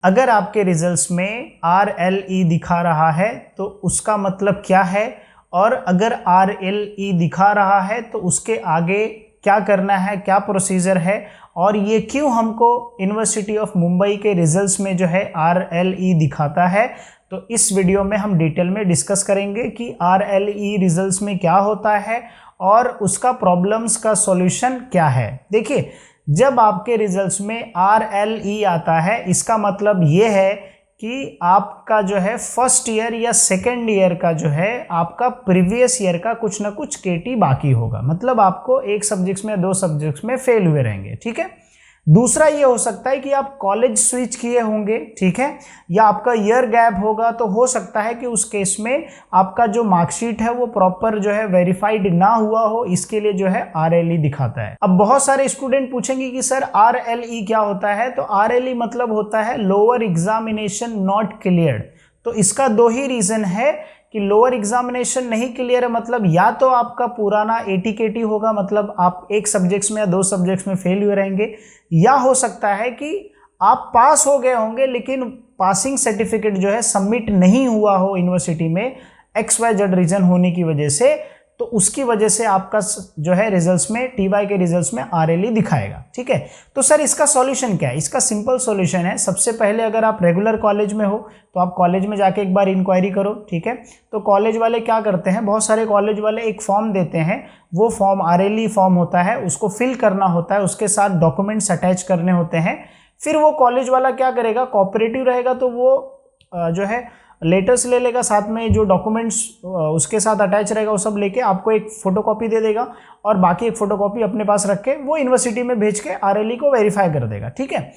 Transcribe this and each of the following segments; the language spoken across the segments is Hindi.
अगर आपके रिजल्ट्स में RLE दिखा रहा है तो उसका मतलब क्या है, और अगर RLE दिखा रहा है तो उसके आगे क्या करना है, क्या प्रोसीजर है, और ये क्यों हमको यूनिवर्सिटी ऑफ मुंबई के रिजल्ट्स में जो है RLE दिखाता है। तो इस वीडियो में हम डिटेल में डिस्कस करेंगे कि RLE रिजल्ट्स में क्या होता है और उसका प्रॉब्लम्स का सॉल्यूशन क्या है। देखिए, जब आपके रिजल्ट्स में RLE आता है इसका मतलब ये है कि आपका जो है फर्स्ट ईयर या सेकेंड ईयर का जो है आपका प्रीवियस ईयर का कुछ ना कुछ केटी बाकी होगा, मतलब आपको एक सब्जेक्ट्स में, दो सब्जेक्ट्स में फेल हुए रहेंगे। ठीक है। दूसरा ये हो सकता है कि आप कॉलेज स्विच किए होंगे, ठीक है, या आपका ईयर गैप होगा, तो हो सकता है कि उस केस में आपका जो मार्कशीट है वो प्रॉपर जो है वेरीफाइड ना हुआ हो, इसके लिए जो है RLE दिखाता है। अब बहुत सारे स्टूडेंट पूछेंगे कि सर RLE क्या होता है। तो RLE मतलब होता है लोअर एग्जामिनेशन नॉट क्लियर्ड। तो इसका दो ही रीजन है कि लोअर एग्जामिनेशन नहीं क्लियर है, मतलब या तो आपका पुराना ATKT होगा, मतलब आप एक सब्जेक्ट्स में या दो सब्जेक्ट्स में फेल हुए रहेंगे, या हो सकता है कि आप पास हो गए होंगे लेकिन पासिंग सर्टिफिकेट जो है सबमिट नहीं हुआ हो यूनिवर्सिटी में XYZ रीजन होने की वजह से, तो उसकी वजह से आपका जो है रिजल्ट्स में, TY के रिजल्ट्स में RLE दिखाएगा। ठीक है। तो सर इसका सॉल्यूशन क्या है? इसका सिंपल सॉल्यूशन है, सबसे पहले अगर आप रेगुलर कॉलेज में हो तो आप कॉलेज में जाके एक बार इंक्वायरी करो। ठीक है। तो कॉलेज वाले क्या करते हैं, बहुत सारे कॉलेज वाले एक फॉर्म देते हैं, वो फॉर्म RLE फॉर्म होता है, उसको फिल करना होता है, उसके साथ डॉक्यूमेंट्स अटैच करने होते हैं। फिर वो कॉलेज वाला क्या करेगा, कोऑपरेटिव रहेगा तो वो जो है लेटर्स ले लेगा, साथ में जो डॉक्यूमेंट्स उसके साथ अटैच रहेगा वो सब लेके आपको एक फोटोकॉपी दे देगा, और बाकी एक फोटोकॉपी अपने पास रख के वो यूनिवर्सिटी में भेज के RLE को वेरीफाई कर देगा। ठीक है।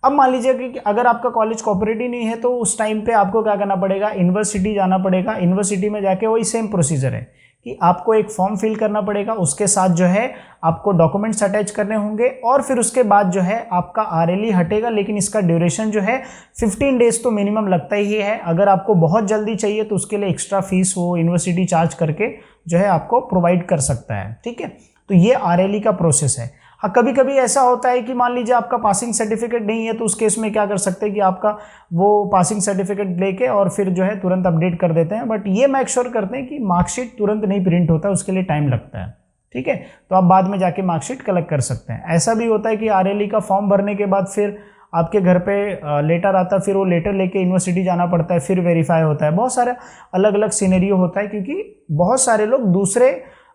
अब मान लीजिए कि अगर आपका कॉलेज कोऑपरेटिव नहीं है तो उस टाइम पे आपको क्या करना पड़ेगा, यूनिवर्सिटी जाना पड़ेगा। यूनिवर्सिटी में जाके वही सेम प्रोसीजर है कि आपको एक फॉर्म फिल करना पड़ेगा, उसके साथ जो है आपको डॉक्यूमेंट्स अटैच करने होंगे, और फिर उसके बाद जो है आपका RLE हटेगा। लेकिन इसका ड्यूरेशन जो है 15 डेज तो मिनिमम लगता ही है। अगर आपको बहुत जल्दी चाहिए तो उसके लिए एक्स्ट्रा फीस वो यूनिवर्सिटी चार्ज करके जो है आपको प्रोवाइड कर सकता है। ठीक है। तो ये RLE का प्रोसेस है। हाँ, कभी कभी ऐसा होता है कि मान लीजिए आपका पासिंग सर्टिफिकेट नहीं है, तो उस केस में क्या कर सकते हैं कि आपका वो पासिंग सर्टिफिकेट लेके और फिर जो है तुरंत अपडेट कर देते हैं, बट ये मेक श्योर करते हैं कि मार्कशीट तुरंत नहीं प्रिंट होता है, उसके लिए टाइम लगता है। ठीक है। तो आप बाद में जाके मार्कशीट कलेक्ट कर सकते हैं। ऐसा भी होता है कि RLE का फॉर्म भरने के बाद फिर आपके घर पे लेटर आता है, फिर वो लेटर लेके यूनिवर्सिटी जाना पड़ता है, फिर वेरीफाई होता है। बहुत सारे अलग अलग सिनेरियो होता है, क्योंकि बहुत सारे लोग दूसरे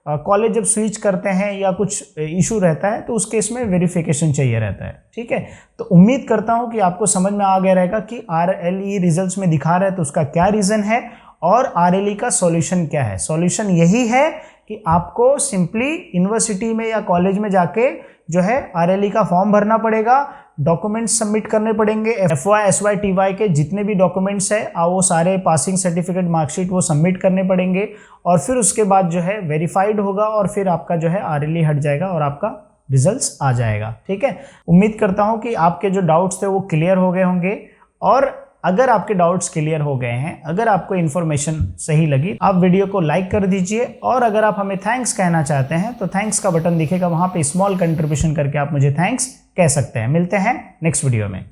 कॉलेज जब स्विच करते हैं या कुछ इशू रहता है तो उस केस में वेरिफिकेशन चाहिए रहता है। ठीक है। तो उम्मीद करता हूं कि आपको समझ में आ गया रहेगा कि RLE रिजल्ट्स में दिखा रहा है तो उसका क्या रीज़न है और RLE का सॉल्यूशन क्या है। सॉल्यूशन यही है कि आपको सिंपली यूनिवर्सिटी में या कॉलेज में जाके जो है RLE का फॉर्म भरना पड़ेगा, डॉक्यूमेंट्स सबमिट करने पड़ेंगे, FY SY TY के जितने भी डॉक्यूमेंट्स है वो सारे पासिंग सर्टिफिकेट, मार्कशीट वो सबमिट करने पड़ेंगे, और फिर उसके बाद जो है वेरीफाइड होगा और फिर आपका जो है RLE हट जाएगा और आपका रिजल्ट्स आ जाएगा। ठीक है। उम्मीद करता हूँ कि आपके जो डाउट्स थे वो क्लियर हो गए होंगे, और अगर आपके डाउट्स क्लियर हो गए हैं, अगर आपको इन्फॉर्मेशन सही लगी, आप वीडियो को लाइक कर दीजिए, और अगर आप हमें थैंक्स कहना चाहते हैं तो थैंक्स का बटन दिखेगा, वहां पे स्मॉल कंट्रीब्यूशन करके आप मुझे थैंक्स कह सकते हैं। मिलते हैं नेक्स्ट वीडियो में।